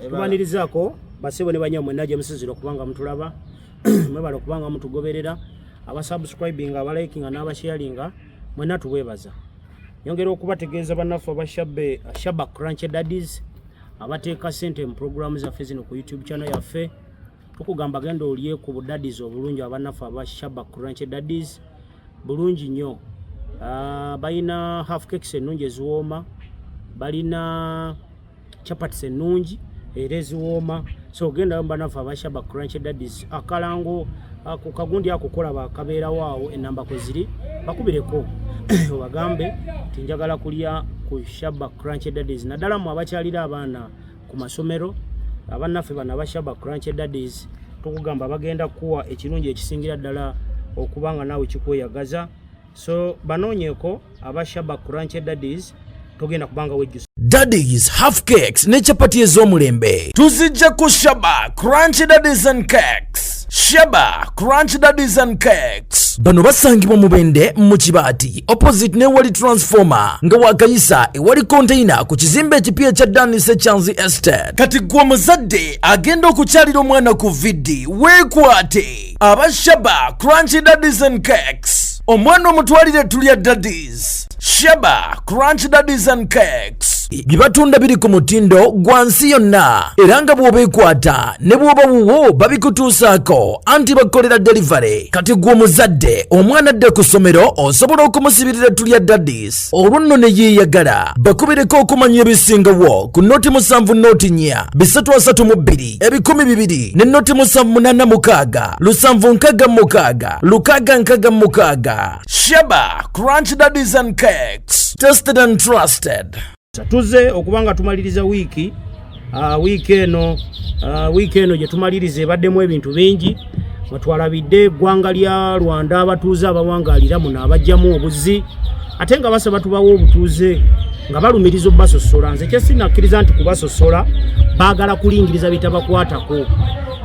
tubanirizaako basebo ne banyamwe naje musiziro kubanga mutulaba mwebala kubanga mutugoberera abasubscribing abalikinga n'abasharinga mwena tuwebaza nyongera okubategeeza banafu abashabbe Shaba Crunch Daddies abateeka sente mu programs zaffe zino ku YouTube channel yaffe tukugamba genda oliye ku budaddies obulungi abanafu abashaba Crunch Daddies bulungi nnyo balina half cakes ennungi eziwooma balina chapati ennungi era eziwooma so genda banafu abashaba Crunch Daddies akalango ku kagundi akukola bakabeera waawo enamba kwe ziri bakubireko obagambe tinjagala kulya ku Shaba Crunch Daddies naddala mu abakyalira abaana ku masomero abanaffe bana abashaba Crunch Daddies tukugamba bagenda kuwa ekirungi ekisingira ddala okubanga naawe kikweyagaza so banoonyeko abashaba Crunch Daddies togenda kubanga wejjusa Daddies half cakes ne chapati ez'omulembe tuzijja ku Shaba Crunch Daddies and Cakes. Shaba Crunch Daddies and Cakes bano basangibwa mu Bende mu Kibaati opposite ne wali transformer nga wakayisa ewali container ku kizimbe ekipya kya Danise Chanzi Estate. Kati gwa muzadde agenda okukyalira omwana ku vidi weekwate abashaba Crunch Daddies and Cakes omwana omutwalire tulya Daddies. Shaba Crunch Daddies and Cakes bibatunda biri ku mutindo gwa nsi yonna era nga bw'obeekwata ne bw'oba wuwo babikutuusaako anti bakolera delivery. Kati gwe omuzadde omwana adde ku ssomero osobola okumusibirira tulya Daddies olwo nno ne yeeyagala bakubireko okumanya ebisingawo ku noti 7 noti 4 332 ebikumi 2 ne noti 786 766 666. Shaba Crunch Daddies and Cakes, tested and trusted. Tuze okubanga tumaliriza wiki eno gye tumaliriza ebaddemu ebintu bingi batwalabidde ggwanga lya Rwanda abatuuze abawangalira muno abajjamu obuzi ate nga basaba tubawo obutuuze nga balumiriza obasosola. Nze kyesinakkiriza nti kubasosola baagala kulingiriza bitabakwatako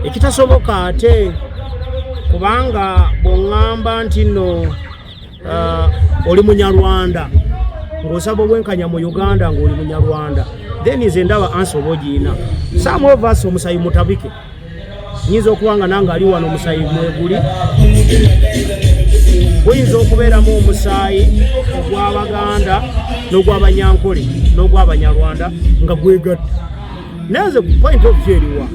ekitasoboka ate kubanga bw'oŋŋamba nti nno oli munyarwanda ng'osaba obwenkanya mu Uganda ng'oli munyarwanda then nze ndaba ansoba ogiina some of us omusayi mutabike nyinza okubanga nange ali wano omusayi mweguli guyinza okubeeramu omusaayi ogw'Abaganda n'ogw'Abanyankole n'ogw'Abanyarwanda nga gwegatta naye ku point of view eriwa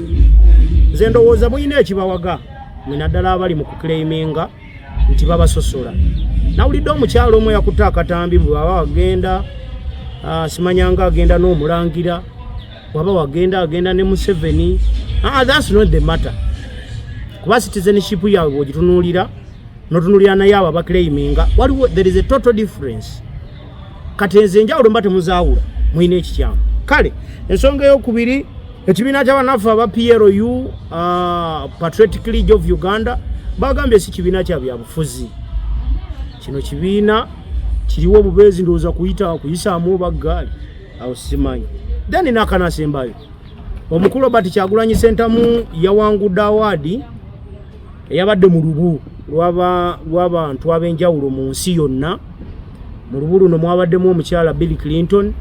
nze ndowooza muyina ekibawaga mwena ddala abali mu kuclaiminga nti babasosola. Nawulidde omukyalo omu yakutte akatambi bwe baba wagenda simanyanga agenda n'omulangira waba wagenda agenda ne Museveni. That's not the matter kuba citizenship yaabwe bw'ogitunuulira n'otunuulira naye abo abaclaiminga waliwo there is a total difference. Kati nze enjawulo mba temuzaawula muyina ekikyamu. Kale ensonga ey'okubiri ekibiina ky'abanafu aba PLU Patriotic League of Uganda bagambye si kibiina kya byabufuzi. Kino kibiina kiriwo obubeezi ndowooza kuyisaamu obaggaali awo simanyi. Then n'akanasembayo omukulu Robert Kyagulanyi Ssentamu yawangudde awaadi eyabadde mu lubu lw'abantu ab'enjawulo mu nsi yonna. Mu lubu luno mwabaddemu omukyala Bill Clinton,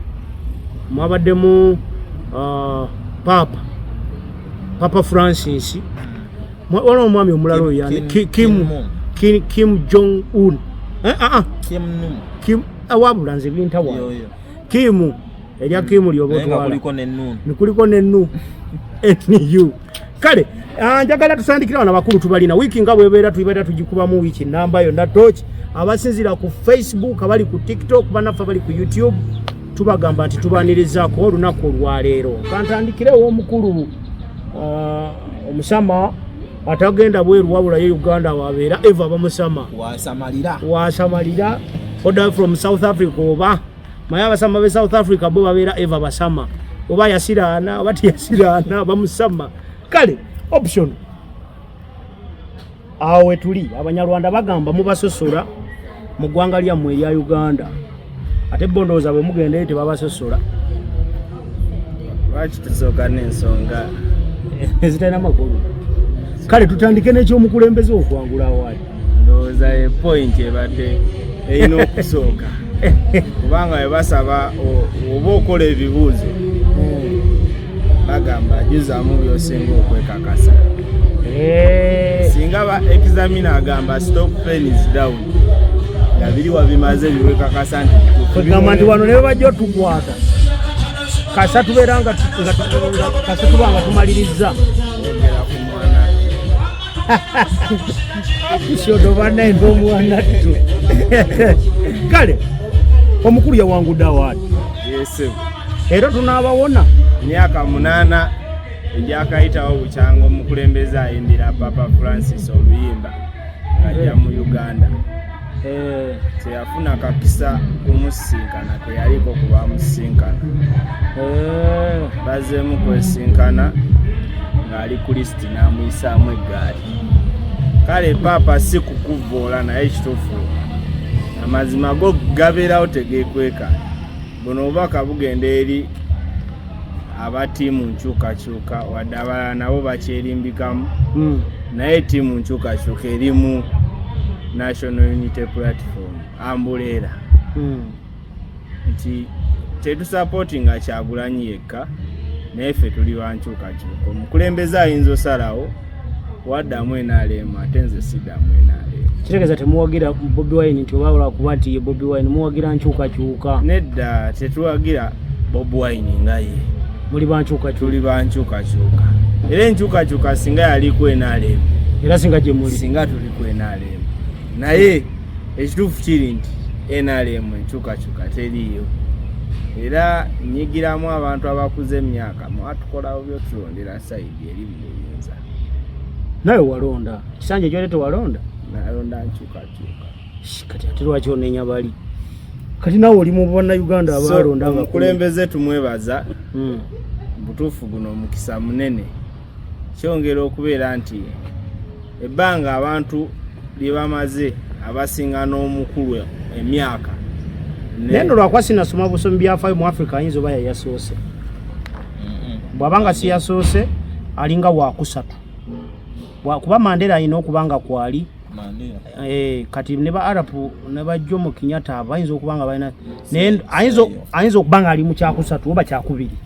mwabaddemu Papa Francis, waliwo omwami omulala oyo Kim Jong Un Kim awabula nze bintawa Kim erya Kim lyobotwala nikuliko nennu NU. Kale njagala tusandikira wana bakulu tubalina wiki nga bwebeera tulibeera tugikubamu wiki namba yonna torch abasinzira ku Facebook abali ku TikTok banafa bali ku YouTube tubagamba nti tubanirizaako olunaku olwaleero. Kantandikirewo omukulu omusama atagenda bweru wabula ye Uganda wabeera eva bamusama wasamalira order from South Africa oba maya basama be South Africa bo babeera eva basama oba yasiraana oba tiyasiraana bamusama. Kale option awe tuli abanyarwanda bagamba mubasosola mu ggwanga lyammwe erya Uganda ate bondoza bwe mugenda ete babasosola lwaki tusoka n'ensonga ezitayina makulu. Kale tutandike n'ekyomukulembeze okwangula awaali ndowooza point ebadde erina okusooka kubanga bwe basaba oba okola ebibuuzo bagamba juzaamu by'osinga okwekakasa. Singa ba examiner agamba stop pen is down nga biri wabimaze biwekakasa nti kwegamba nti wano ne bajja otukwata kasa tubeera nga kasa tuba nga tumaliriza ogera ku mwana kisyoto bannaye omwana ttu kale omukulu yawangudde awaadi yesu era tunaabawona myaka 8 egyakayitawo bukyanga omukulembeze ayimbira Papa Francis oluyimba ng'ajja mu Uganda. Teyafuna kakisa kumusinkana, teyaliko kubamusinkana. Bazeemu kwesinkana ng'ali ku lisiti n'amuyisaamu eggaali. Kale Papa si kukuvoola naye kituufu amazima go gabeerawo tegeekweka. Buno obubaka bugenda eri abatiimu nkyukakyuka wadde abalala nabo bakyerimbikamu naye ttiimu nkyukakyuka erimu Nationality platform ambuleera nti tetusapootinga Kyagulanyi yekka naye ffe tuli bankyukakyuka. Omukulembeze ayinza osalawo waddamu NRM ate nze siddamu NRM. kitegeeza temuwagira Bobi Wine nti oba olwakuba nti ye Bobi Wine muwagira nkyukakyuka? Nedda, tetuwagira Bobi Wine nga ye. Muli bankyukakyuka? Tuli bankyukakyuka. Era enkyukakyuka singa yaliko NRM era singa gye muli singa tuliko NRM naye ekituufu kiri nti NRM enkyukakyuka teriiyo. Era nyigiramu abantu abakuze emyaka mwatukolawo byotulondera sayidi eri mu buyinza. nawe walonda kisanje kyole tewalonda? Nalonda nkyukakyuka. Kati ate lwaki onenya bali? Kati nawe oli mu bannayuganda abalonda nga omukulembeze tumwebaza butuufu guno omukisa munene. Kyongera okubeera nti ebbanga abantu lye bamaze abasinga n'omukulu emyaka neno lwakuba sinasoma busomi byafaayo mu Africa ayinza oba yayasoose. Bw'abanga si yasoose alinga wakusatu kuba Mandela alina okubanga kwali kati ne ba Arapu ne ba Jomo Kenyatta bayinza okubanga balina ayinza okubanga ali mu kyakusatu oba kyakubiri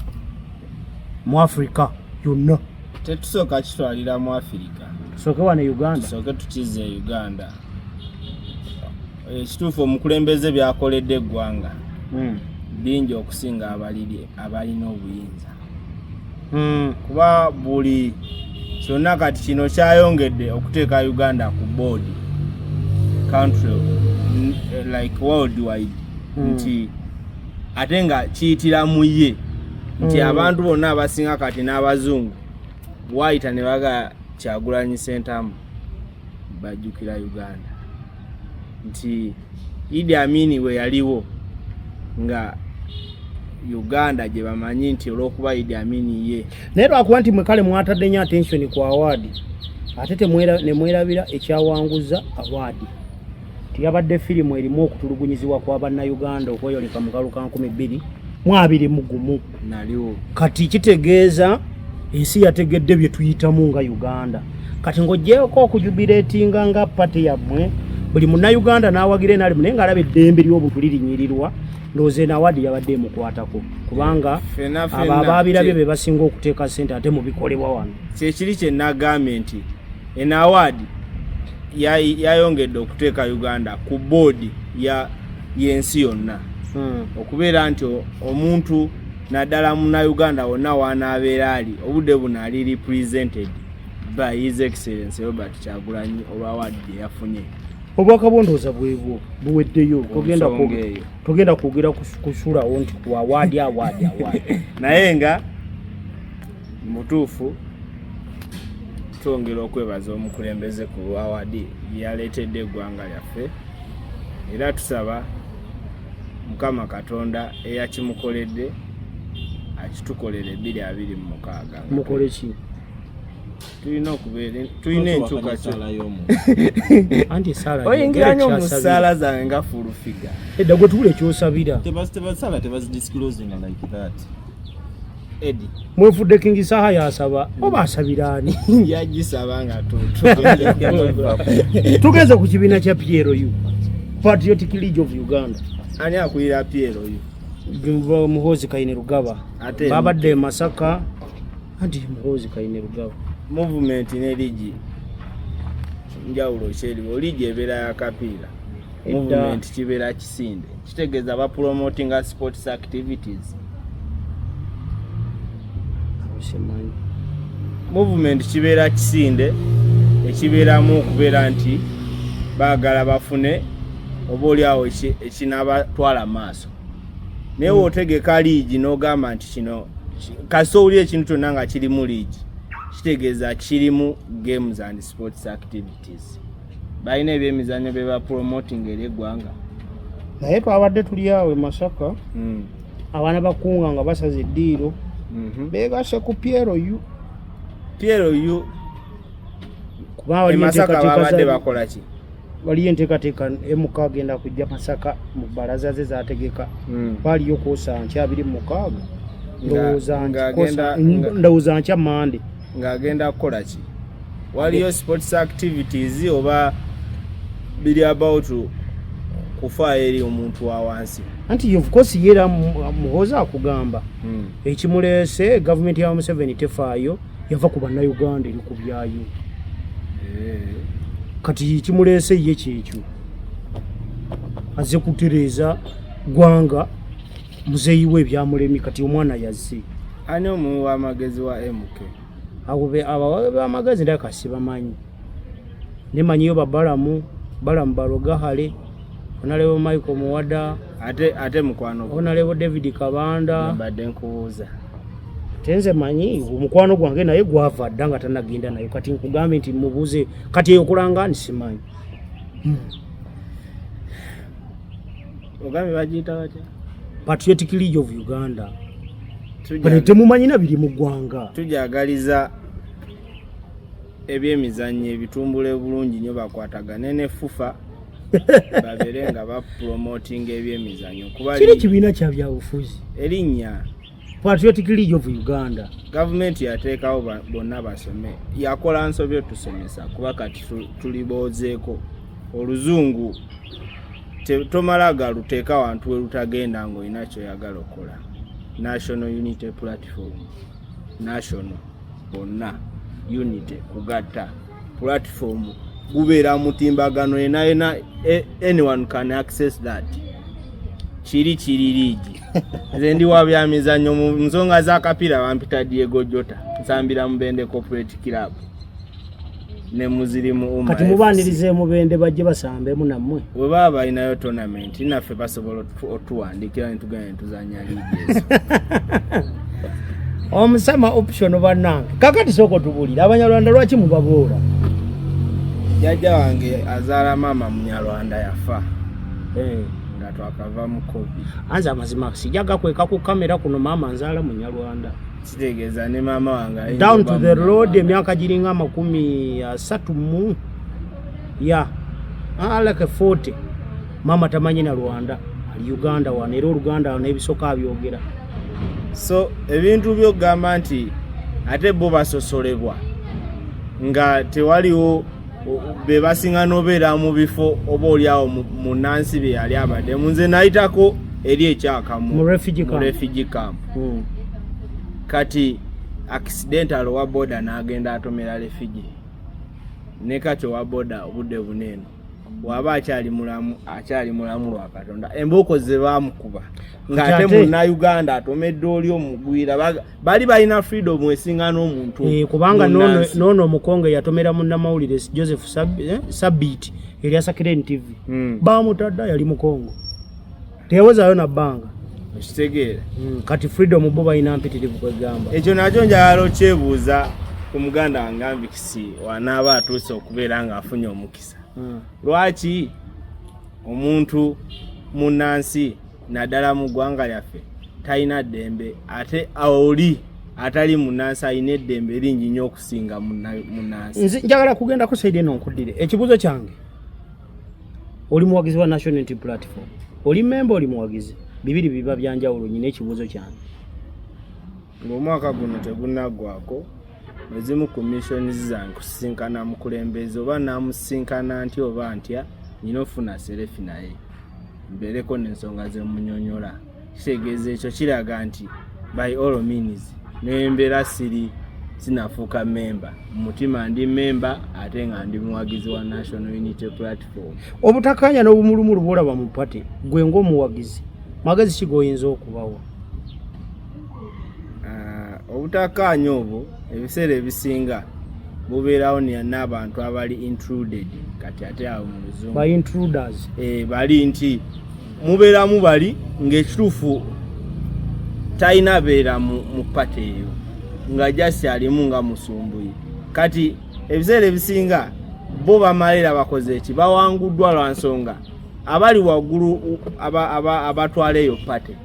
mu Africa yonna. Tetusooka kitwalira mu Afirika, tusooke wane Uganda, tusooke tukize Uganda. Ekituufu omukulembeze byakoledde eggwanga bingi okusinga abalina obuyinza. Kuba buli kyonna kati kino kyayongedde okuteeka Uganda ku board country like worldwide nti ate nga kiyitira mu ye nti abantu bonna abasinga kati n'abazungu waayita ne baga Kyagulanyi Ssentamu bajjukira Uganda nti Idi Amin we yaliwo nga Uganda gye bamanyi nti olw'okuba Idi Amin ye. Naye lwakuba nti mwekale mwatadde nnyo attention ku awaadi ate ne mwerabira ekyawanguza awaadi. Tiyabadde firimu erimu okutulugunyizibwa kwa bannayuganda okweyoleka mu kalulu ka 2021 naliwo. Kati kitegeeza ensi yategedde bye tuyitamu nga Uganda. Kati ng'oggyeko okujubireetinga nga pati yammwe buli munnayuganda n'awagira NRM naye ng'alaba eddembe ly'obuntu lirinyirirwa ndowooza awaadi yabadde emukwatako kubanga abo abaabirabye be basinga okuteeka ssente ate mu bikolebwa wano. Kyekiri kye nagambye nti awaadi yayongedde okuteeka Uganda ku boodi y'ensi yonna okubeera nti omuntu naddala munnayuganda wonna wanaabeera ali obudde buno ali represented by His Excellency Robert Kyagulanyi olwa awaadi gye yafunye. Obwaka bwondooza bwebwo buweddeyo togenda kwogera kusulawo nti ku awaadi naye nga mutuufu twongera okwebaza omukulembeze ku awaadi yaleetedde eggwanga lyaffe era tusaba Mukama Katonda eyakimukoledde akitukolere 2026. mukole ki? Tulina enkyukakyuka anti sala oyingira nnyo mu ssaala zange nga fulufiga edda gwe tubula ekyosabira Edi mwefudde King Saha yasaba oba asabira ani? yagisaba nga tugeze ku kibiina kya PLU Patriotic League of Uganda. Ani akulira PLU? Muhoozi Kayine Rugaba babadde Masaka anti muhoozi kayine lugabo movement ne ligi njawulo kyeriwo ligi ebeera yakapiira movement kibeera kisinde kitegeeza ba promoting sports activities movement kibeera kisinde ekibeeramu okubeera nti baagala bafune oba oliawo ekinabatwala maaso naye wotegeka liigi n'ogamba nti kino kasowuli ekintu kyonna nga kirimu liigi kitegeeza kirimu games and sports activities balina ebyemizannyo bye bapromoting eri eggwanga naye twabadde tuli awo Masaka abaana bakunga nga basaza eddiiro beegase ku PLU Masaka babadde bakola ki waliyo enteekateeka MK agenda kujja Masaka mu bbalaza ze zategeka waliyo kwosa nkya 26 ndowooza nkya Mande ng'agenda kukola ki waliyo sports activities oba biri about kufaayo eri omuntu wa wansi anti of course yera muhoozi akugamba ekimuleese gavumenti ya Museveni tefaayo yava ku bannayuganda eri ku byayo kati kimuleese ye kyekyo azze kutereeza gwanga muzeeyi we ebyamulemi kati omwana yazze ani omuwi w'amagezi wa MK abawabe b'amagezi ndakasi bamanyi nemanyiyo babalamu balogahale onalewo Michael Muwada ate mukwano onalewo David Kabanda mbadde nkubuuza tenze manyi omukwano gwange naye gwava dda nga tanagenda nayo kati nkugambe nti mubuuze kati eyokulanga nisimanyi ogambe bagiyita batya Patriotic League of Uganda bale temumanyina biri mu ggwanga tujagaliza ebyemizannyo ebitumbule bulungi nnyo bakwatagane ne FUFA babere nga bapromoting ebyemizannyo kuba kiri kibiina kya byabufuzi erinnya Patriotic League of Uganda gavumenti yateekawo bonna basome yakola nsobyo tusomesa kuba kati tuliboozeeko oluzungu tomala galuteeka wantu we lutagenda ng'olina kyoyagala okola National Unity Platform national bonna unity kugatta platform gubeera mutimbagano ena anyone can access that kiri liigi nze ndi wa byamizannyo mu nsonga z'akapiira bampita Diego Jota nsambira Mubende Corporate Club ne muzirimu kati mubanirize Mubende bajje basambemu nammwe we baba balinayo tournament naffe basobola otuwandikira netugenda netuzanya liigi ezo omusama option bannange kakati soko tubulira abanyarwanda lwaki mubabuula jjajja wange azaala maama munyarwanda yafa nga twakava mu COVID anze amazima sijaga kweka ku kamera kuno maama nzaala munyarwanda kitegeeza ne maama wange down to the road emyaka giringa 30 mu ya like 40 maama tamanyi na Rwanda ali Uganda wana era Uganda wana ebisoka byogera so ebintu byogamba nti ate bo basosolebwa nga tewaliwo be basinga nobeera mu bifo oba oliawo mu Nansi be yali abadde munze nayitako eri ekyaka mu refugee camp kati accidental wa boda n'agenda atomera refugee ne kati wa boda obudde buneeno waba akyali mulamu lwa Katonda embooko ze baamukuba ng'ate Munnayuganda atomedde oli omugwira bali balina freedom esinga n'omuntu kubanga noono omukonge yatomera munnamawulire Joseph Sabit erya Sakireni TV baamutadda yali mukongo teyawezaayo na bbanga ekitegeera kati freedom bo balina mpitirivu kwegamba ekyo nakyo njagala okyebuuza ku muganda wange Ambikisi wanaaba atuuse okubeera ng'afunye omukisa lwaki omuntu munnansi naddala mu ggwanga lyaffe talina ddembe ate oli atali munnansi alina eddembe lingi nnyo okusinga munnansi nze njagala kugendako saidi eno nkuddire ekibuuzo kyange oli muwagizi wa Nationality Platform oli memba oli muwagizi bibiri biba byanjawulo nyina ekibuuzo kyange ng'omwaka guno tegunaggwako ezimu commissions zange kusisinkana mukulembeze oba namusinkana nti oba ntya nyina ofuna serefi naye mbeereko n'ensonga ze munyonyola kitegeeza ekyo kiraga nti by all means nembeera siri sinafuuka member mutima ndi member ate nga ndi muwagizi wa National Unity Platform. Obutakanya n'obumulumulu bwolaba mu pate gwe ng'omuwagizi magezi ki goyinza okubawa? Obutakanya obwo ebiseera ebisinga bubeerawo n'abantu abali intruded kati ate awo mu luzungu by intruders bali nti mubeeramu bali ng'ekituufu talina beera mu pate eyo nga jasi alimu nga musumbuye kati ebiseera ebisinga bo bamalira bakoze eki bawanguddwa lwa nsonga abali waggulu abatwala eyo pate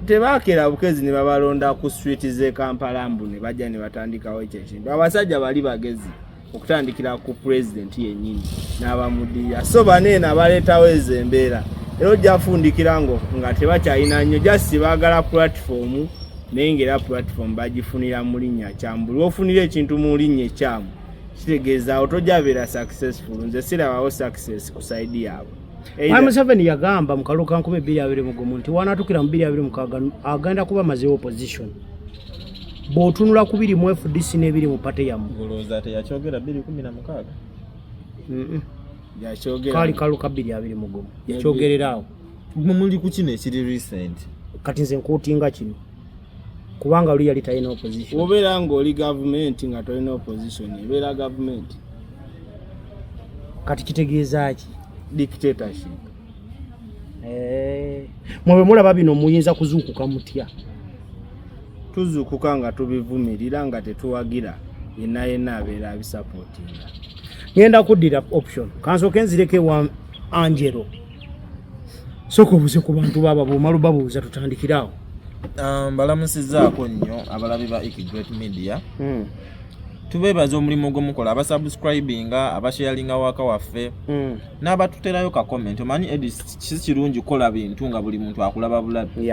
tebaakera bukezi ne babalonda ku street z'e Kampala mbu ne bajja ne batandikawo ekyo ekintu. Abasajja bali bagezi okutandikira ku president yennyini n'abamuddirira so baneena baleetawo ezo embeera era ojja afundikira nga tebakyalina nnyo just baagala platform naye ng'era platform bagifunira mu linnya kyamu. Buli ofunira ekintu mu linnya ekyamu kitegeeza otojja beera successful. Nze sirabawo success ku side yaabwe. Museveni yagamba mu kalulu ka 2021 nti wanatukira mu 2026 agenda kuba mazeewo opposition. Bw'otunula ku biri mu FDC n'ebiri mu pate yamu. Olowooza teyakyogera 2016? Yakyogera kali kalulu ka 2021 yakyogererawo. Muli ku kino ekiri recent kati nze nkuutinga kino kubanga oli yali talina opposition. Obeera ng'oli government nga tolina opposition ebeera government. Kati kitegeeza ki? Dictatorship. Mwe mulaba bino muyinza kuzuukuka mutya? Tuzuukuka nga tubivumirira nga tetuwagira yenna abeera abisupportinga. Ngenda kuddira option kansooke nzireke wa Angelo soko obuze ku bantu baba bw'omalu babuuza tutandikirawo. Balamusizaako nnyo abalabi ba Great Media. Tubeebaza omulimu gw'omukola abasubscribinga abasharinga waka waffe n'abatuterayo ka comment. Omanyi edit kirungi kola bintu nga buli muntu akulaba bulabi.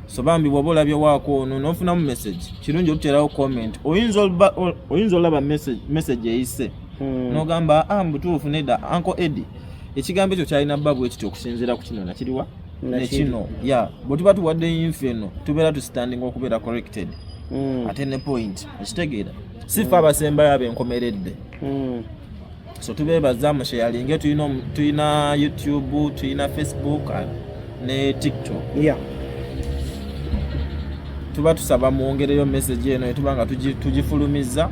So bambi bw'oba olabye waako ono n'ofunamu message kirungi otuterayo comment. Oyinza olaba message eyise n'ogamba mbutuufu nedda Uncle Eddie ekigambo ekyo kyalina babu ekityo okusinziira ku kino nakiriwa nekino bwe tuba tuwadde info eno tubeera tusitandinga okubeera corrected ate ne point ekitegeera sifa abasembayo abenkomeredde. So tubeebaza musharinge. Tulina YouTube, tulina Facebook ne TikTok. Tuba tusaba mwongereyo message eno etuba nga tugifulumiza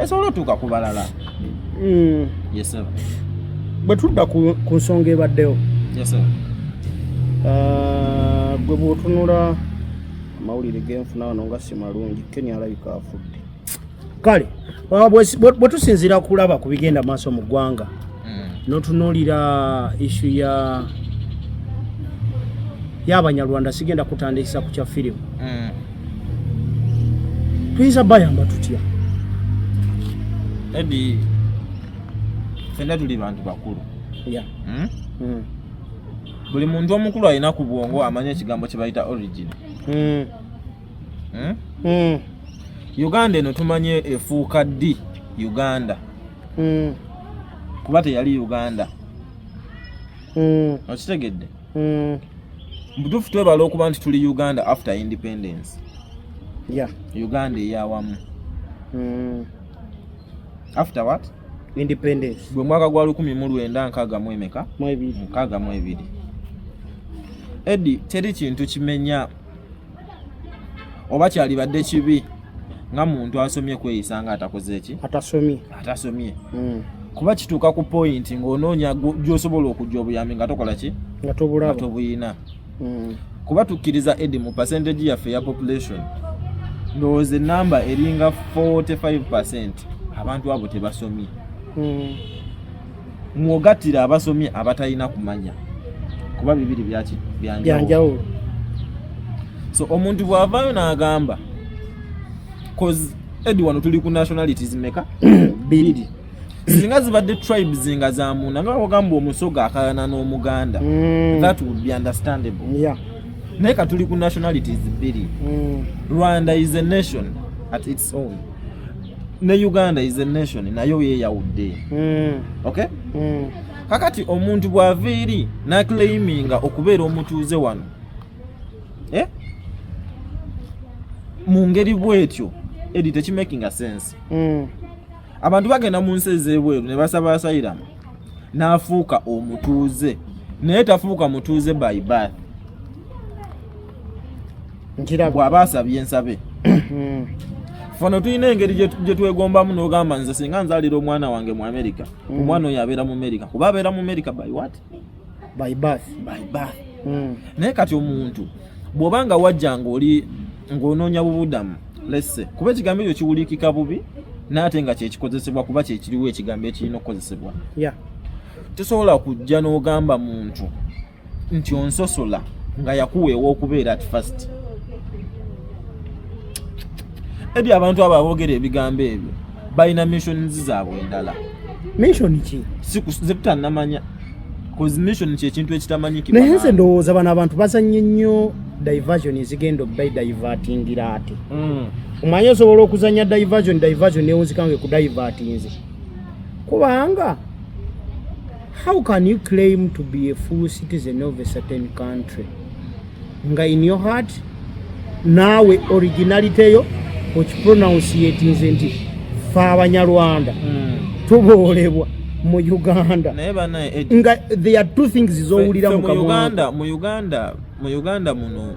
esobola otuuka ku balala. Yes sir. Bwe tudda ku nsonga ebaddewo. Yes sir. Gwe bw'otunula amawulire genfuna wano nga si malungi Kenya alabika afudde. Kale bwe tusinziira kulaba ku bigenda maaso mu ggwanga n'otunuulira issue y'abanyarwanda sigenda kutandikisa ku kya firimu tuyinza bayamba tutya? Eddie fenna tuli bantu bakulu. Buli muntu omukulu alina ku bwongo amanya ekigambo kye bayita origin. Uganda eno tumanye efuuka ddi Uganda kuba teyali Uganda. Okitegedde? Butuufu twebala okuba nti tuli Uganda after independence. Uganda eyawamu. After what? Independence. Bwe mwaka gwa 1962. Eddie teri kintu kimenya oba kyalibadde kibi nga muntu asomye kweyisa nga atakoze eki? Atasomye. Kuba kituuka ku point ng'onoonya gy'osobola okujja obuyambi nga tokola ki? Nga tobuyina. Kuba tukkiriza Eddie mu percentage yaffe ya population ndowooza enamba eringa 45% abantu abo tebasomye. Mwogattira abasomye abatalina kumanya kuba bibiri byanjawulo. So omuntu bw'avaayo n'agamba cause Eddie wano tuli ku nationalities meka? 2. Singa zibadde tribes nga za munda nga wagamba omusoga akalana n'omuganda that would be understandable. Naye ka tuli ku nationalities 2. Rwanda is a nation at its own. Ne Uganda is a nation nayo yeeyawudde. Okay? Kakati omuntu bw'aviiri n'aclaiminga okubeera omutuuze wano mu ngeri bwetyo edi tekimakinga sense. Abantu bagenda mu nsi ez'ebweru ne basaba asylum n'afuuka omutuuze naye tafuuka mutuuze by birth bw'aba asabye ensabe. Fano tulina engeri gye twegombamu n'ogamba nze singa nzaalira omwana wange mu America omwana oyo abeera mu America kuba abeera mu America by what? By birth. Naye kati omuntu bw'obanga wajja ng'onoonya bubudamu lesse kuba ekigambo ekyo kiwulikika bubi n'ate nga kyekikozesebwa kuba kyekiriwo ekigambo ekirina okukozesebwa. Tosobola kujja n'ogamba muntu nti onsosola nga yakuweewa okubeera at first. Edi abantu abo aboogera ebigambo ebyo balina missions zaabwe endala. Mission ki? Zetutannamanya cause mission kyekintu ekitamanyiki. Naye nze ndowooza bano abantu bazannye nnyo diversion ezigenda obbaidivertingira ate. Omanyi osobola okuzanya diversion newunzikange ku divertinze kubanga how can you claim to be a full citizen of a certain country nga in your heart naawe originality yo okipronunciatinze nti fe abanyarwanda tuboolebwa mu Uganda nga there are two things zowulira mu Uganda muno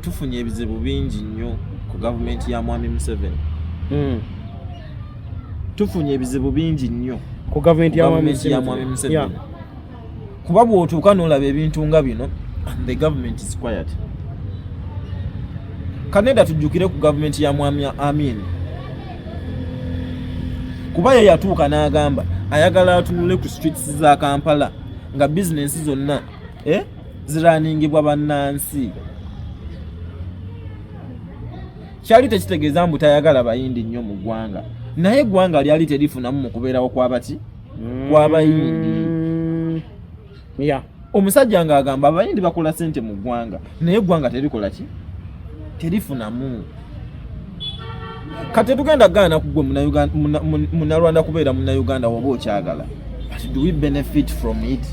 tufunye ebizibu bingi nnyo ku gavumenti ya Mwami Museveni. Tufunye ebizibu bingi nnyo ku gavumenti ya Mwami Museveni. Kuba bw'otuuka n'olaba ebintu nga bino the government is quiet. Kaneda tujjukire ku gavumenti ya Mwami Amin kuba ye yatuuka n'agamba ayagala atunule ku streets za Kampala nga business zonna ziraningibwa bannansi. Kyali tekitegeeza mbu tayagala bayindi nnyo mu ggwanga naye eggwanga lyali terifunamu mu kubeerawo kw'abaki kw'abayindi. Omusajja ng'agamba abayindi bakola ssente mu ggwanga naye eggwanga terikola ki? Terifunamu. Kati tugenda gaana kugwe munnarwanda kubeera munnayuganda woba okyagala. But do we benefit from it?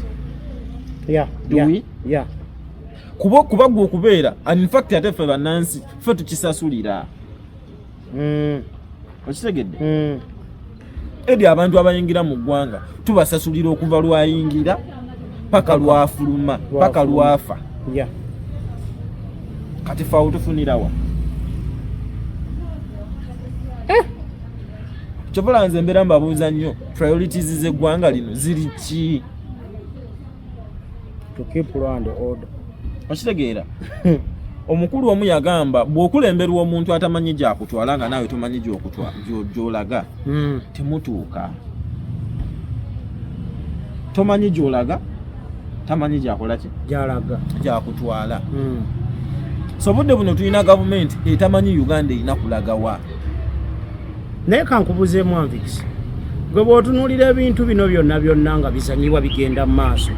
Kuba gwe okubeera and in fact ate ffe bannansi ffe tukisasulira. Okitegedde? Edi abantu abayingira mu ggwanga tubasasulira okuva lwayingira paka lwafuluma paka lwafa. Kati faawo tufunirawa. Kyobola nze mbeera mbabuuza nnyo priorities z'eggwanga lino ziri ki? To keep law and order. Okitegeera? Omukulu omu yagamba bw'okulemberwa omuntu atamanyi gy'akutwala nga naawe tomanyi gy'olaga temutuuka. Tomanyi gy'olaga tamanyi gy'akola ki? Gy'akutwala. So budde buno tulina gavumenti etamanyi Uganda erina kulagawa. Naye kankubuzeemu Anvix, gwe bw'otunuulira ebintu bino byonna nga bizanyibwa bigenda mu maaso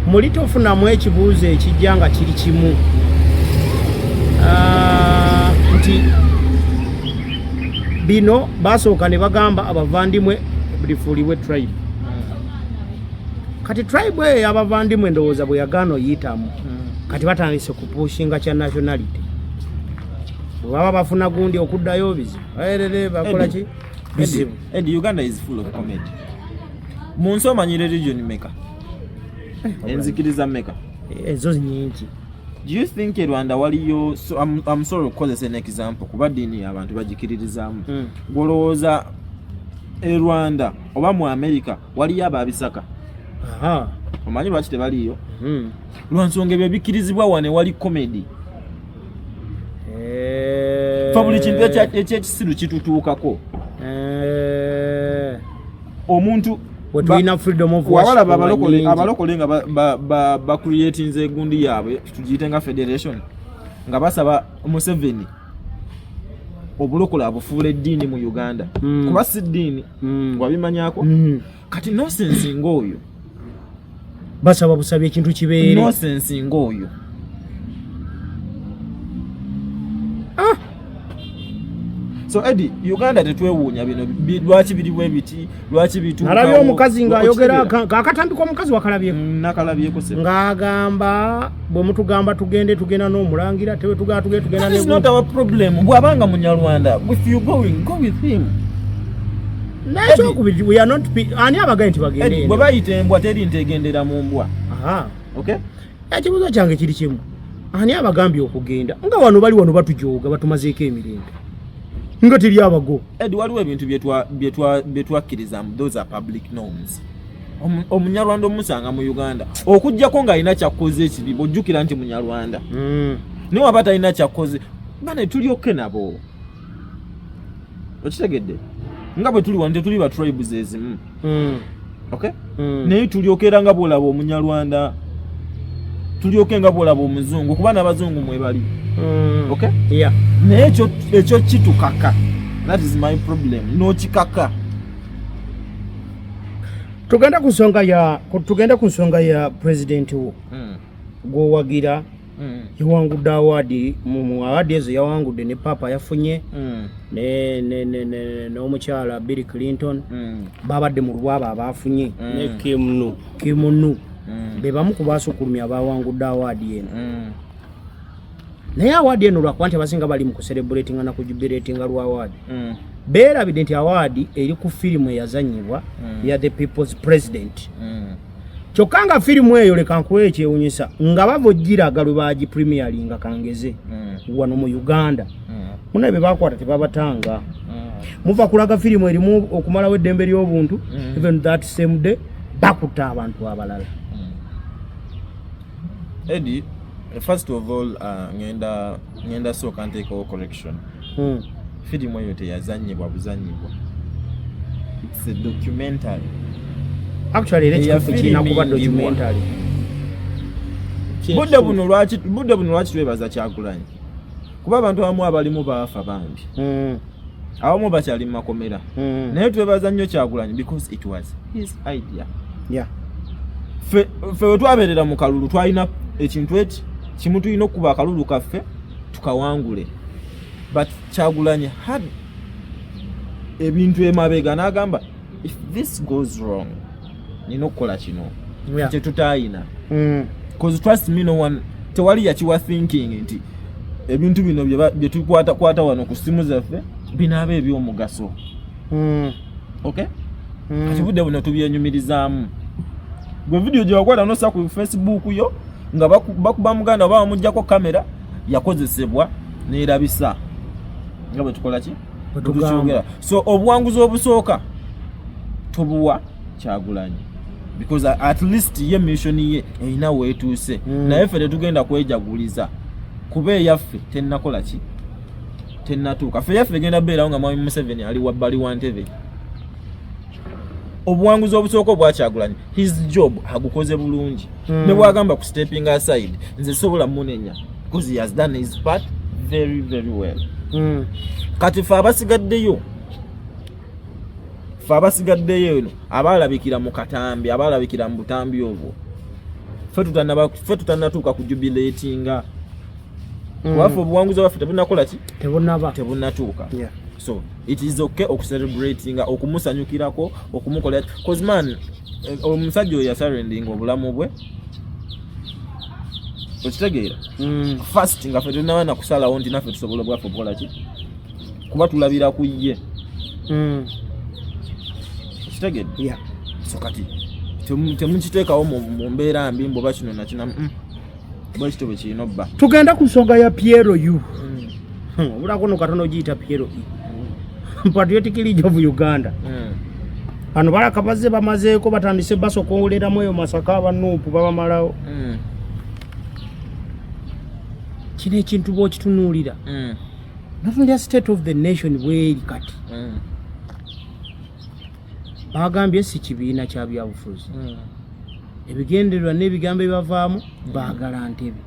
muli tofunamu ekibuuzo ekijja nga kiri kimu nti bino basooka ne bagamba abavandimwe bifuulibwe tribe. Kati tribe eyo abavandimwe ndowooza bwe yagaana oyitamu kati batandise kupushinga kya nationality. Bwaba bafuna gundi okuddayo bizibu bakola ki bizibu. And Uganda is full of comedy. Mu nsi omanyire region meka enzikiriza meka ezo nyingi. Do you think Rwanda waliyo I'm sorry okukozesa an example kuba dini abantu bagikiririzaamu golowooza Rwanda oba mu America waliyo ababisaka? Omanyi lwaki tebaliyo? Lwansonga ebyo bikirizibwa wane wali comedy. Buli kintu ekyekisiru kitutuukako. Omuntu tulina freedom of worship. Abalokole nga ba-creatinze egundi yaabwe tugiyite nga federation nga basaba Museveni obulokole abufuula eddiini mu Uganda kuba si ddiini wabimanyako. Kati nonsense ng'oyo basaba busabye ekintu kibeere. Nonsense ng'oyo So Eddie, Uganda tetwewuunya bino lwaki biri bwe biti lwaki bitu nalabye omukazi ng'ayogera akatambi k'omukazi wakalabyeko nakalabyeko se ng'agamba bwe mutugamba tugenda n'omulangira tewe tugenda ne not our problem bw'abanga munyarwanda if you go with him nakyo we are not ani abagaye nti bagende bwe bayita embwa teri ntegendera mu mbwa okay ekibuzo kyange kiri kimu ani abagambye okugenda nga wano bali wano batujooga batumazeeko emirembe nga teri abago Edi waliwo ebintu byetwakkiriza those are public norms omunyarwanda omusanga mu Uganda okujjako ng'alina kyakkoze ekibi bw'ojjukira nti munyarwanda naye waba talina kyakkoze bane tulyoke nabo okitegedde nga bwe tuli wano tetuli ba tribes ezimu okay naye tulyokera nga bw'olaba omunyarwanda tulyoke nga bw'olaba omuzungu kuba n'abazungu mwebali okay naye ekyo kitukaka that is my problem n'okikaka tugenda ku nsonga ya president wo gwowagira yawangudde awaadi mu awaadi ezo yawangudde ne papa yafunye n'omukyala Bill Clinton babadde mu lwabo abafunye ne kimunu be bamu ku baasukulumya abawangudde awaadi eno naye awaadi eno lwakuba nti abasinga bali mu kucelebratinga na kujubilatinga lwa awaadi beerabidde nti awaadi eri ku firimu eyazanyibwa ya The People's President kyokka nga firimu eyo leka nkuwe ekyewunyisa nga bava ogiraga lwe bagipremieringa kangeze wano mu Uganda munaye be bakwata tebabatanga muva kulaga firimu erimu okumalawo eddembe ly'obuntu even that same day bakutta abantu abalala Eddie, first of all ngenda sooka nteekawo correction firimu eyo teyazanyibwa buzanyibwa it's a documentary actually ekituufu kirina kuba documentary budde buno lwaki twebaza Kyagulanyi kuba abantu abamu abalimu baafa bambi abamu bakyali mu makomera naye twebaza nnyo Kyagulanyi because it was his idea fe wetwabeerera mu kalulu twalina ekintu eki kimu tulina okuba akalulu kaffe tukawangule but Kyagulanyi had ebintu emabega n'agamba if this goes wrong nina okukola kino kyetutayina because trust me no one tewali yakiwa thinking nti ebintu bino bye tukwata wano ku simu zaffe binaaba ebyomugaso okay kati budde buno tubyenyumirizaamu gwe video gye wakwata nosa ku Facebook yo nga bakuba muganda oba bamuggyako kamera yakozesebwa neerabisa nga bwe tukola ki tukyogera so obuwanguzi obusooka tubuwa Kyagulanyi because at least ye mission ye erina weetuuse naye ffe tetugenda kwejaguliza kuba eyaffe tennakola ki tennatuuka ffe yaffe egenda beerawo nga mwami Museveni ali wabbali wa ntebe obuwanguzi obusooka obwa Kyagulanyi his job agukoze bulungi ne bwagamba ku stepping aside nze sobola munenya because he has done his part very very well kati ffe abasigaddeyo eno abalabikira mu katambi abalabikira mu butambi obwo ffe tutannatuuka ku jubilatinga waffe obuwanguzi bwaffe tebunakola ki tebunatuuka so it is okay okucelebratinga okumusanyukirako okumukola cause man omusajja oyo yasarendinga obulamu bwe okitegeera first nga ffe tulinawa nakusalawo nti naffe tusobola bwaffe okukola ki kuba tulabira ku ye okitegedde so kati temukiteekawo mu mbeera mbi mboba kino nakina bwekito bwe kirina obba tugenda ku nsonga ya Piero yu obulakono katono giyita Piero Patriotic League of Uganda bano balaka bazze bamazeeko batandise basokoleramu eyo Masaka abanuupu babamalawo kino ekintu bw'okitunuulira natunulira state of the nation bweri kati bagambye si kibiina kya byabufuzi ebigendererwa n'ebigambo ebibavaamu baagala ntebe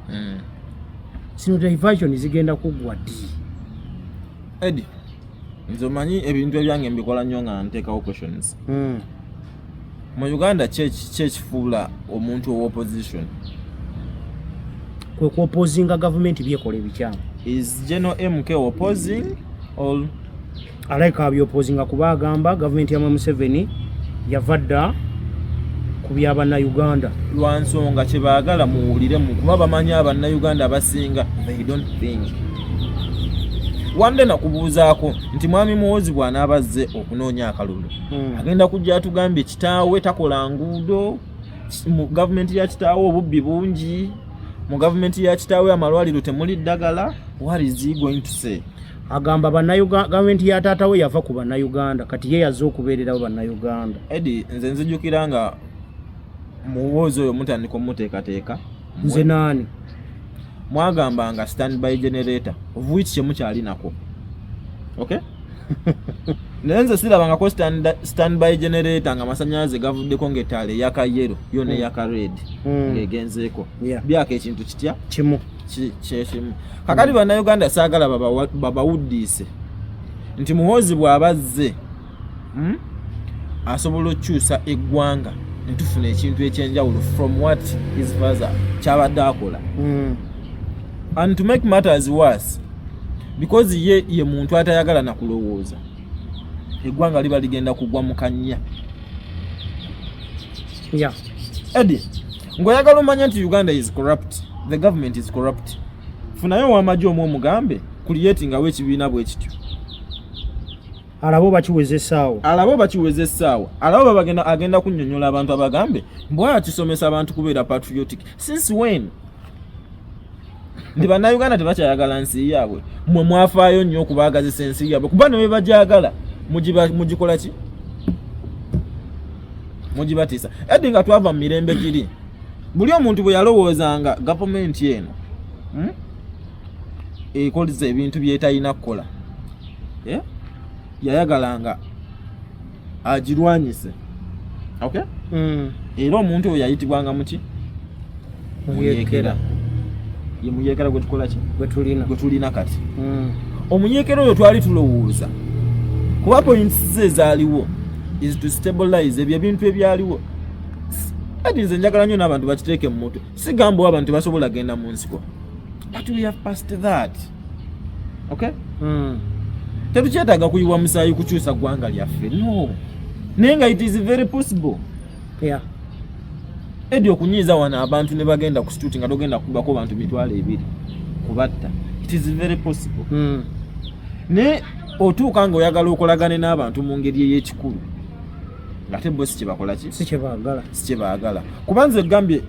sino diversion zigenda kuggwa ddi Eddie nze omanyi ebintu ebyange mbikola nnyo nga nteekawo questions mu Uganda kyekifuula omuntu ow'opposition kwe kuopposinga gavumenti byekola ebikyamu is General MK opposing or alaika abyopozinga kuba agamba gavumenti ya Museveni yavadda ku by'abannayuganda lwa nsonga kye baagala muwuliremu kuba bamanyi abannayuganda abasinga they don't think. Wande nakubuuzaako nti mwami Muhoozi bw'anaabazze okunoonya akalulu agenda kujja atugambye kitaawe takola nguudo, mu gavumenti ya kitaawe obubbi bungi, mu gavumenti ya kitaawe amalwaliro temuli ddagala. What is he going to say? agamba gavumenti ya taata we yava ku bannayuganda kati ye yazze okubeererawo bannayuganda. Eddie, nze nzijukira nga Muhoozi oyo mutandika omuteekateeka nze naani mwagambanga standby generator of which kyemukyali nako. Okay? Naye nze sirabangako standby generator nga masanyalaze gavuddeko ng'ettaala eyaka yero yo n'eyaka red ng'egenzeeko. Byako ekintu kitya kimu kyekimu. Kakati bannayuganda saagala babawuddiise nti Muhoozi bw'abazze asobola okukyusa eggwanga ne tufuna ekintu ekyenjawulo from what his father kyabadde akola. And to make matters worse, because ye muntu atayagala na kulowooza, eggwanga liba ligenda kugwa mu kannya. Eddie, ng'oyagala omanya nti Uganda is corrupt, the government is corrupt, funayo w'amagye omwo omugambe creatingawo ekibiina bwe kityo. alabo bakiweza essaawa alabo agenda kunnyonnyola abantu abagambe mbwaya kisomesa abantu kubeera patriotic. Since when? Ndi bannayuganda tebakyayagala nsi yaabwe, mmwe mwafaayo nnyo okubaagazisa ensi yaabwe kuba ne bwe bagyagala mugikola ki? Mugibatiisa. Eddi nga twava mu mirembe giri, buli omuntu bwe yalowoozanga gavumenti eno ekoleza ebintu byetalina kukola, yayagalanga agirwanyise. Okay? Era omuntu oyo yayitibwanga muki? Muyeekera. Ye muyeekera gwe tukola ki? Gwe tulina kati. Omuyeekera oyo twali tulowooza kuba points ze zaaliwo is to stabilize ebyo ebintu ebyaliwo. Ati nze njagala nnyo n'abantu bakiteeke mu mutwe, sigamba abantu basobola genda mu nsiko, but we have passed that. Okay? Tetukyetaaga kuyiwa musaayi kukyusa ggwanga lyaffe, no, naye nga it is very possible. Edi okunyiiza wano abantu ne bagenda ku situuti nga togenda kubako bantu 200 kubatta, it is very possible. Ne otuuka nga oyagala okolagane n'abantu mu ngeri ey'ekikulu ng'ate bo si kyebakola ki? Si kyebaagala. Kuba nze gambye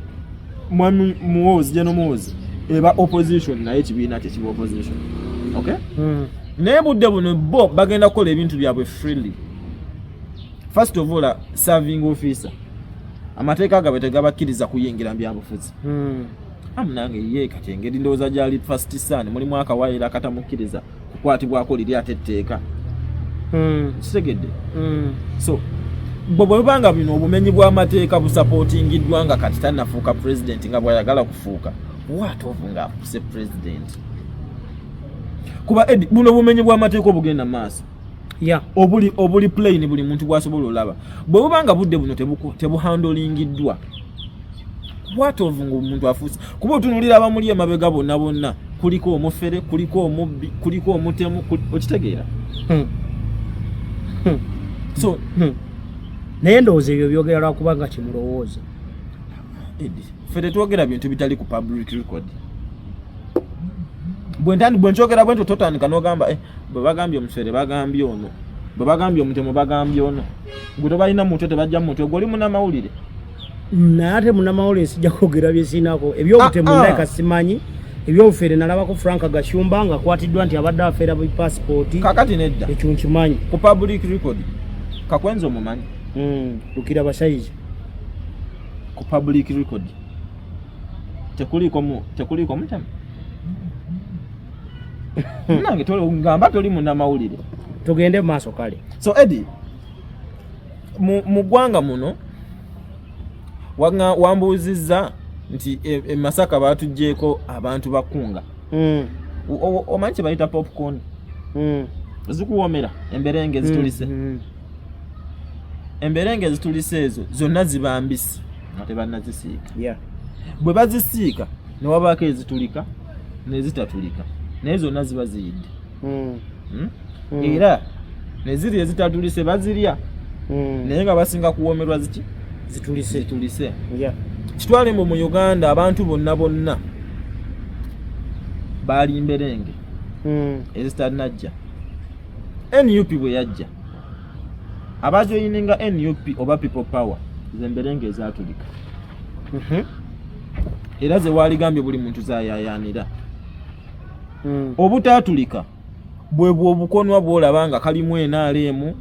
mwami Muhoozi General Muhoozi eba opposition naye ekibiina tekiba opposition. Okay? Naye budde buno bo bagenda kukola ebintu byabwe freely. First of all, serving officer, amateeka gabe tegabakkiriza kuyingira mu byabufuzi. Amunange ye kati engeri ndowooza gyali first son mulimu akawaayiro akatamukkiriza kukwatibwako liri ate etteeka. Kitegedde? So bwe banga bino obumenyi bw'amateeka busapootingiddwa nga kati tannafuuka president nga bw'ayagala kufuuka, what of nga afuse president? Kuba buno obumenyi bw'amateeka obugenda maaso, obuli plain buli muntu bw'asobola olaba. Bwe bubanga budde buno tebuhandolingiddwa, what of nga omuntu afuuse? Kuba otunulira abamuli emabega bonna kuliko omufere, kuliko omubbi, kuliko omutemu, okitegeera? So naye ndowooza ebyo byogera lwakubanga kimulowooza. Ffe tetwogera bintu bitali ku public record. Bwe nkyogera bwentyo totandika n'ogamba bwe bagambye omufere bagambye ono, bwe bagambye omutemu bagambye ono. Gwe tobalina mutwe tebajja mu mutwe, gw'oli munnamawulire. Naye ate munnamawulire sijja kwogera bye siinako. Eby'obutemu ndabika simanyi, eby'obufere nalabako Frank Gashumba ng'akwatiddwa nti abadde afeera bu passport. Kakati nedda ekyo nkimanyi ku public record. Kakwenzo omumanyi? Lukira basaizi ku public record tekuliko mutemu. Nange ngamba toli munnamawulire. Tugende mu maaso kale. So Eddie, mu ggwanga muno wambuuzizza nti Masaka baatuggyeko abantu bakunga. Omanyi kye bayita popcorn? Zikuwomera emberenge zitulise. Emberenge zitulise ezo zonna ziba mbisi nga tebannazisiika. Bwe bazisiika ne wabaako ezitulika n'ezitatulika, naye zonna ziba ziyidde. Era ne ziri ezitatulise bazirya naye nga basinga kuwoomerwa zitulise kitwale mbu mu Uganda abantu bonna baali mberenge ezitanajja NUP bwe yajja abajoyininga NUP oba people power zemberenge ezatulika era ze waligambye buli muntu zayayanira obutatulika bwebwo obukonwa bwolabanga kalimu NRM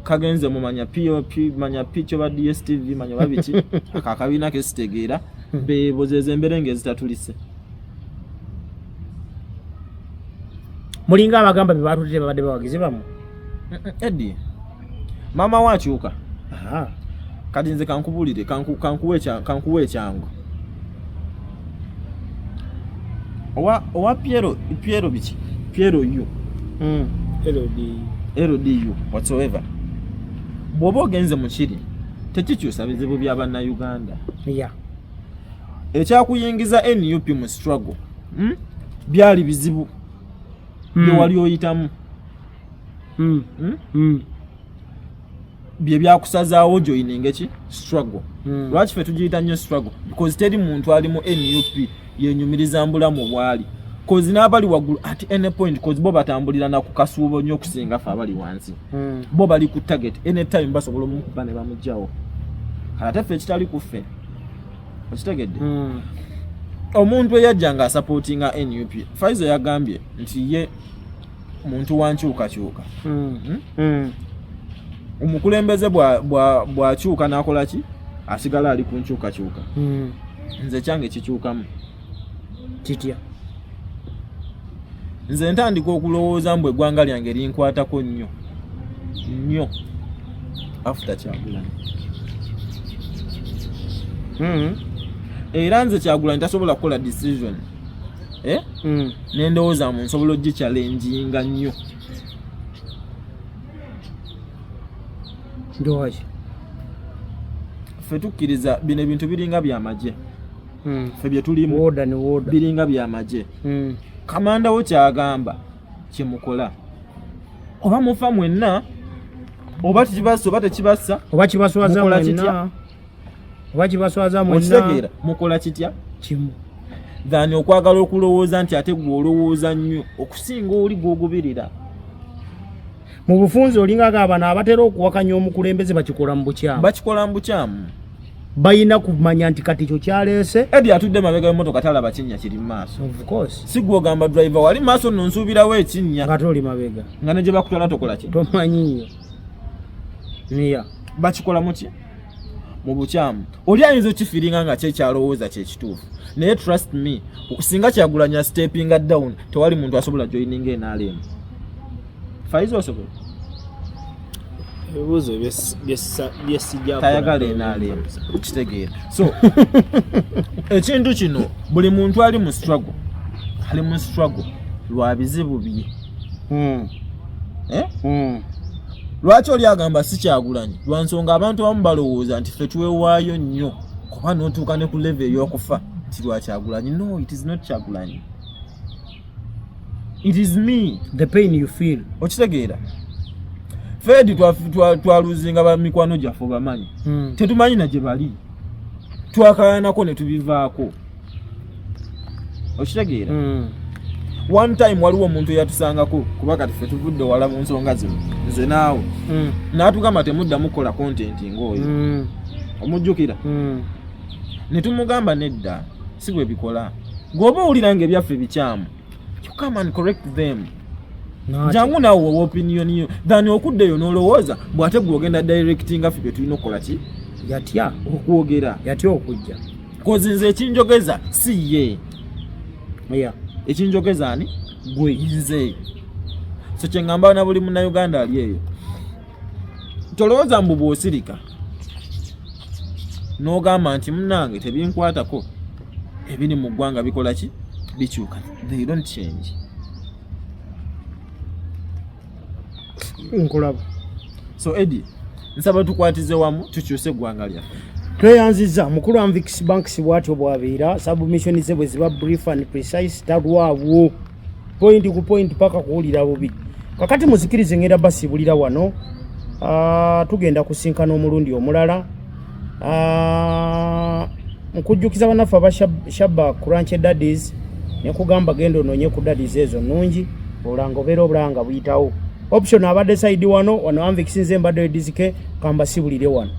kagenze mu manya POP manya picho ba DSTV manya babiki akakabina kesitegeera bebo zezemberenge ezitatulise mulinga abagamba bebatulire babadde bawagizi bamu Eddie mama wakyuka kati nze kankubulire kankuwe ekyangu owa Piero biki Piero yu LDU whatsoever bw'oba ogenze mu kiri tekikyusa bizibu bya bannayuganda ekyakuyingiza NUP mu struggle byali bizibu bye wali oyitamu bye byakusazaawo joining eki struggle lwaki ffe tugiyita nnyo struggle because teri muntu ali mu NUP yenyumiriza mbulamu bwali kozi n'abali waggulu at any point kozi bo batambulira na ku kasuubo nnyo okusinga ffe abali wansi bo bali ku target anytime basobola omukuba ne bamugjawo ate ffe ekitali ku ffe okitegedde omuntu eyajja nga asupportinga NUP Faizo yagambye nti ye muntu wankyukakyuka omukulembeze bw'akyuka n'akola ki asigala ali ku nkyukakyuka nze kyange kikyukamu kitya nze ntandika okulowooza mbu eggwanga lyange linkwatako nnyo after Kyagulanyi era nze Kyagulanyi tasobola kukola decision nendowooza mu nsobola ogikyalenjinga nnyo ndowaki ffe tukkiriza bino ebintu biringa byamagye ffe bye tulimu biringa byamagye kamanda wo kyagamba kyemukola oba mufa mwenna oba tekibassa oba tekibassa oba kibaswaza mwenna oba kibaswaza mwenna mukola kitya kimu dhani okwagala okulowooza nti ate gwe olowooza nnyo okusinga oli gw'ogubirira mu bufunzi olinga abana abatera okuwakanya omukulembeze bakikola mu bukyamu bayina kumanya nti kati kyo kyaleese Eddie atudde mabega y'emmotoka talaba kinnya kiri mu maaso of course si gwe ogamba driver wali maaso nno nsuubirawo ekinnya nga toli mabega nga ne gye bakutwala tokola ki tomanyiyo niya bakikola mu ki mu bukyamu oli ayinza okifiringa nga kyekyalowooza kyekituufu naye trust me okusinga Kyagulanyi stepping down tewali muntu asobola joining NRM Faizo osobola ebibuuzo byesijja tayagala NRM kitegeera so ekintu kino buli muntu ali mu struggle lwa bizibu bye lwaki oli agamba si Kyagulanyi lwa nsonga abantu abamu balowooza nti ffe tuwewaayo nnyo kuba n'otuuka ne ku level ey'okufa nti lwa Kyagulanyi no it is not Kyagulanyi it is me the pain you feel okitegeera Fedi twaluzinga ba mikwano gyaffe bamanyi tetumanyi na gye bali twakayanako ne tubivaako okitegeera one time waliwo omuntu eyatusangako kuba kati ffe tuvudde wala mu nsonga zino nze naawe n'atugamba temuddamu kukola content ng'oyo omujjukira ne tumugamba nedda si bwe bikola gwoba owulira nga ebyaffe bikyamu you come and correct them jangu naawe owa opinion yo dhani okuddeyo n'olowooza bw'ate gw'ogenda directinga ffe bye tulina okukola ki yatya okwogera yatya okujja kozi nze ekinjogeza si ye ekinjogeza ani gwe nze so kyengamba na buli munnayuganda ali eyo tolowooza mbu bw'osirika n'ogamba nti munnange tebinkwatako ebiri mu ggwanga bikola ki bikyuka they don't change nkulaba so Eddie nsaba tukwatize wamu tukyuse eggwanga lyaffe tweyanziza mukulu wa Mvix Banks bwatyo bwabeera submission ze bwe ziba brief and precise talwawo point ku point paka kuwulira bubi kakati muzikirize ngenda basibulira wano tugenda kusinkana omulundi omulala nkujjukiza bannaffe abashaba Crunch Daddies ne kugamba genda onoonye ku daddies ezo nnungi olanga obeera obulanga buyitawo option abadde side wano Anvik sinze mbadde dizike kamba sibulire wano